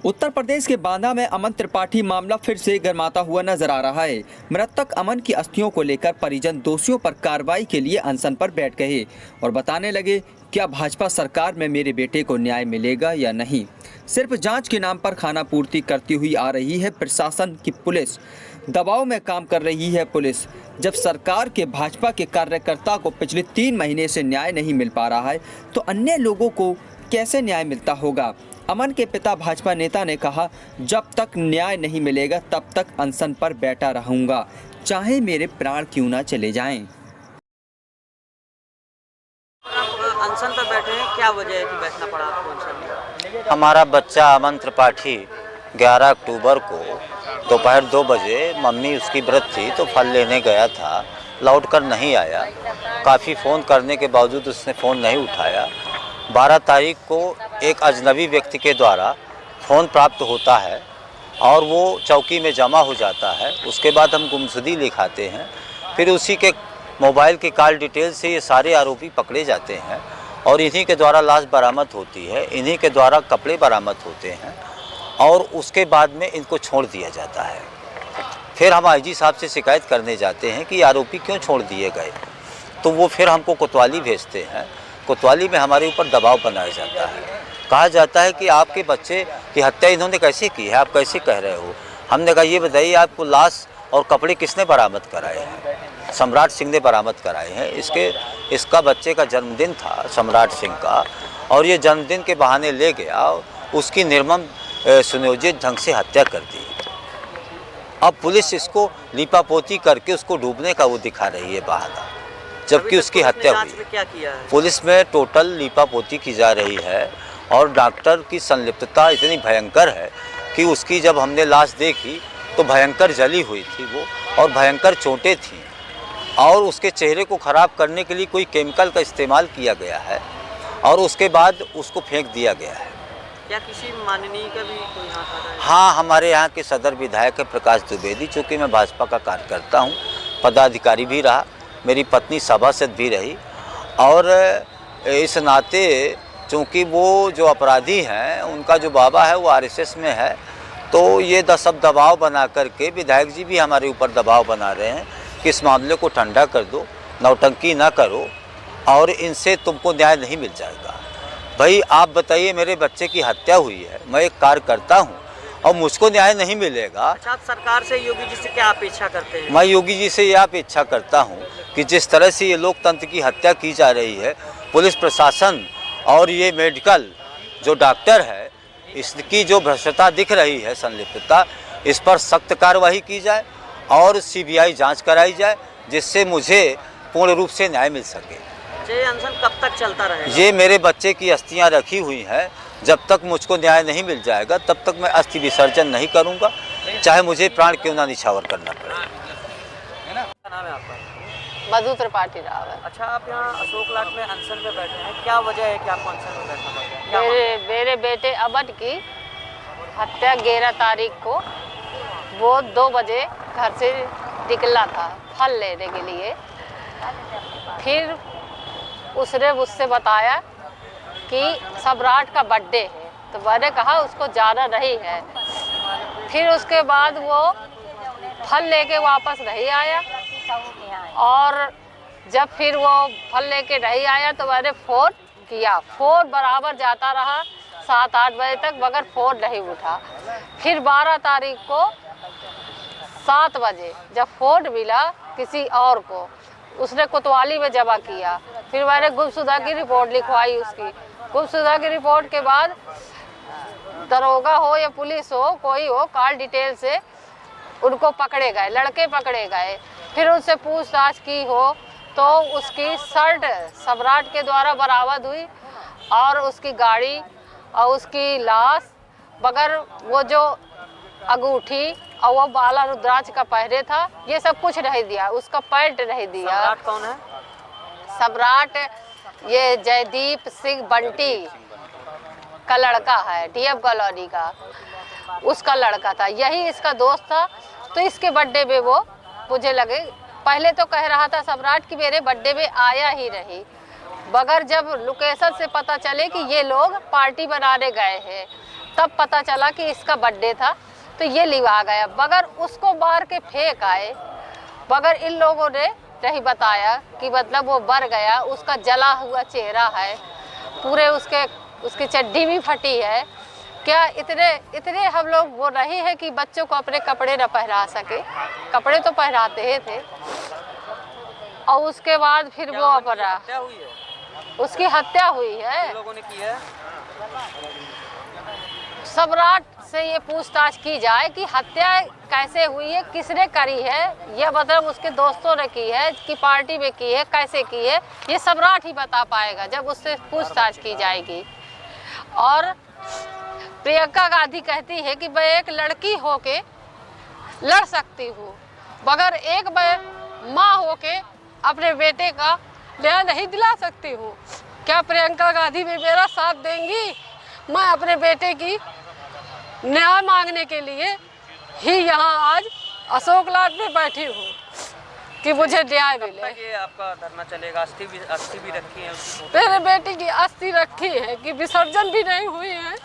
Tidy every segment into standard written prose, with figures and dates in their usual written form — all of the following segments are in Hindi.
उत्तर प्रदेश के बांदा में अमन त्रिपाठी मामला फिर से गरमाता हुआ नजर आ रहा है। मृतक अमन की अस्थियों को लेकर परिजन दोषियों पर कार्रवाई के लिए अनशन पर बैठ गए और बताने लगे, क्या भाजपा सरकार में मेरे बेटे को न्याय मिलेगा या नहीं। सिर्फ जांच के नाम पर खाना पूर्ति करती हुई आ रही है प्रशासन की पुलिस, दबाव में काम कर रही है पुलिस। जब सरकार के भाजपा के कार्यकर्ता को पिछले 3 महीने से न्याय नहीं मिल पा रहा है तो अन्य लोगों को कैसे न्याय मिलता होगा। अमन के पिता भाजपा नेता ने कहा, जब तक न्याय नहीं मिलेगा तब तक अनशन पर बैठा रहूंगा, चाहे मेरे प्राण क्यों ना चले जाएं। अनशन पर बैठे हैं, क्या वजह है कि बैठना पड़ा आपको अनशन में? हमारा बच्चा अमन त्रिपाठी 11 अक्टूबर को दोपहर 2 बजे मम्मी उसकी व्रत थी तो फल लेने गया था, लौटकर नहीं आया। काफ़ी फ़ोन करने के बावजूद उसने फ़ोन नहीं उठाया। 12 तारीख को एक अजनबी व्यक्ति के द्वारा फ़ोन प्राप्त होता है और वो चौकी में जमा हो जाता है। उसके बाद हम गुमशुदगी लिखाते हैं, फिर उसी के मोबाइल के कॉल डिटेल से ये सारे आरोपी पकड़े जाते हैं और इन्हीं के द्वारा लाश बरामद होती है, इन्हीं के द्वारा कपड़े बरामद होते हैं और उसके बाद में इनको छोड़ दिया जाता है। फिर हम आईजी साहब से शिकायत करने जाते हैं कि आरोपी क्यों छोड़ दिए गए, तो वो फिर हमको कोतवाली भेजते हैं। कोतवाली में हमारे ऊपर दबाव बनाया जाता है, कहा जाता है कि आपके बच्चे की हत्या इन्होंने कैसे की है, आप कैसे कह रहे हो। हमने कहा, ये बताइए आपको लाश और कपड़े किसने बरामद कराए हैं? सम्राट सिंह ने बरामद कराए हैं। इसका बच्चे का जन्मदिन था सम्राट सिंह का, और ये जन्मदिन के बहाने ले गया, उसकी निर्मम सुनियोजित ढंग से हत्या कर दी। अब पुलिस इसको लीपापोती करके उसको डूबने का वो दिखा रही है बहाना, जबकि उसकी हत्या हुई। क्या किया है? पुलिस में टोटल लीपापोती की जा रही है और डॉक्टर की संलिप्तता इतनी भयंकर है कि उसकी जब हमने लाश देखी तो भयंकर जली हुई थी वो, और भयंकर चोटें थीं, और उसके चेहरे को ख़राब करने के लिए कोई केमिकल का इस्तेमाल किया गया है और उसके बाद उसको फेंक दिया गया है। क्या किसी माननीय का भी कोई हाथ आ रहा है? हाँ, हमारे यहाँ के सदर विधायक है प्रकाश द्विवेदी, चूँकि मैं भाजपा का कार्यकर्ता हूँ, पदाधिकारी भी रहा, मेरी पत्नी सभासद भी रही, और इस नाते चूँकि वो जो अपराधी हैं उनका जो बाबा है वो आरएसएस में है, तो ये सब दबाव बना करके विधायक जी भी हमारे ऊपर दबाव बना रहे हैं कि इस मामले को ठंडा कर दो, नौटंकी ना करो और इनसे तुमको न्याय नहीं मिल जाएगा। भाई आप बताइए, मेरे बच्चे की हत्या हुई है, मैं एक कार्यकर्ता हूँ और मुझको न्याय नहीं मिलेगा। अच्छा, आप सरकार से, योगी जी से क्या अपेक्षा करते हैं? मैं योगी जी से यह अपेक्षा करता हूँ कि जिस तरह से ये लोकतंत्र की हत्या की जा रही है, पुलिस प्रशासन और ये मेडिकल जो डॉक्टर है, इसकी जो भ्रष्टता दिख रही है, संलिप्तता, इस पर सख्त कार्रवाई की जाए और सीबीआई जांच कराई जाए, जिससे मुझे पूर्ण रूप से न्याय मिल सके। ये अनशन कब तक चलता रहेगा? ये मेरे बच्चे की अस्थियाँ रखी हुई हैं, जब तक मुझको न्याय नहीं मिल जाएगा तब तक मैं अस्थि विसर्जन नहीं करूँगा, चाहे मुझे प्राण क्यों ना निछावर करना पड़े। क्या नाम है आपका? मधु त्रिपाठी राव है। अच्छा, आप यहाँ अशोक लाट में अनशन पे बैठे हैं, क्या वजह है कि आपको अनशन में बैठना पड़ गया? मेरे बेटे अमन की हत्या 11 तारीख को वो 2 बजे घर से निकला था फल लेने के लिए। फिर उसने मुझसे बताया कि सम्राट का बर्थडे है, तो मैंने कहा उसको जाना नहीं है। फिर उसके बाद वो फल लेके वापस नहीं आया, और जब फिर वो फल लेके नहीं आया तो मैंने फ़ोन किया, फ़ोन बराबर जाता रहा 7-8 बजे तक, मगर फ़ोन नहीं उठा। फिर 12 तारीख को 7 बजे जब फ़ोन मिला किसी और को, उसने कोतवाली में जमा किया। फिर मैंने गुमशुदा की रिपोर्ट लिखवाई उसकी। गुमशुदा की रिपोर्ट के बाद दरोगा हो या पुलिस हो, कोई हो, कॉल डिटेल से उनको पकड़े गए, लड़के पकड़े गए। फिर उनसे पूछताछ की हो तो उसकी शर्ट सम्राट के द्वारा बरामद हुई और उसकी गाड़ी और उसकी लाश, मगर वो जो अंगूठी और वो बाला रुद्राक्ष का पहरे था, ये सब कुछ नहीं दिया, उसका पैंट नहीं दिया। सम्राट कौन है? सम्राट ये जयदीप सिंह बंटी का लड़का है, डीएम कॉलोनी का, उसका लड़का था, यही इसका दोस्त था। तो इसके बर्थडे में वो मुझे लगे, पहले तो कह रहा था सम्राट कि मेरे बर्थडे में आया ही नहीं, मगर जब लोकेशन से पता चले कि ये लोग पार्टी बनाने गए हैं तब पता चला कि इसका बर्थडे था, तो ये लिवा गया। बगैर उसको मार के फेंक आए, बगैर इन लोगों ने नहीं बताया कि मतलब वो मर गया, उसका जला हुआ चेहरा है, पूरे उसकी चड्डी भी फटी है। क्या इतने हम लोग वो नहीं है कि बच्चों को अपने कपड़े न पहना सके? कपड़े तो पहनाते ही थे। और उसके बाद फिर वो अपना उसकी हत्या हुई है। लोगों ने की है। सम्राट से ये पूछताछ की जाए कि हत्या कैसे हुई है, किसने करी है, ये मतलब उसके दोस्तों ने की है कि पार्टी में की है, कैसे की है, ये सम्राट ही बता पाएगा जब उससे पूछताछ की जाएगी। और प्रियंका गांधी कहती है कि मैं एक लड़की होके लड़ सकती हूँ, मगर एक मैं माँ होके अपने बेटे का न्याय नहीं दिला सकती हूँ। क्या प्रियंका गांधी भी मेरा साथ देंगी? मैं अपने बेटे की न्याय मांगने के लिए ही यहाँ आज अशोक लाट में बैठी हूँ कि मुझे न्याय मिले। ये आपका धरना चलेगा? अस्थि भी रखी है उसकी? मेरे बेटे की अस्थि रखी है कि विसर्जन भी नहीं हुई है,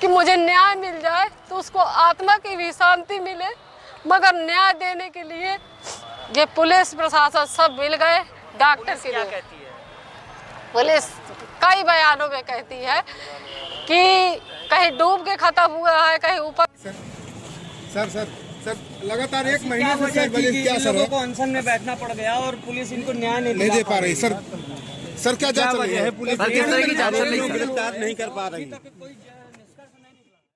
कि मुझे न्याय मिल जाए तो उसको आत्मा की भी शांति मिले। मगर न्याय देने के लिए ये पुलिस प्रशासन सब मिल गए। डॉक्टर की क्या कहती है? पुलिस कई बयानों में कहती है कि कहीं डूब के खत्म हुआ है, कहीं ऊपर। सर लगातार एक महीने से सर क्या सर लोगों को अनशन में बैठना पड़ गया और पुलिस इनको न्याय नहीं दे पा रही। सर क्या जांच चल रही है? पुलिस गिरफ्तार नहीं कर पा रही।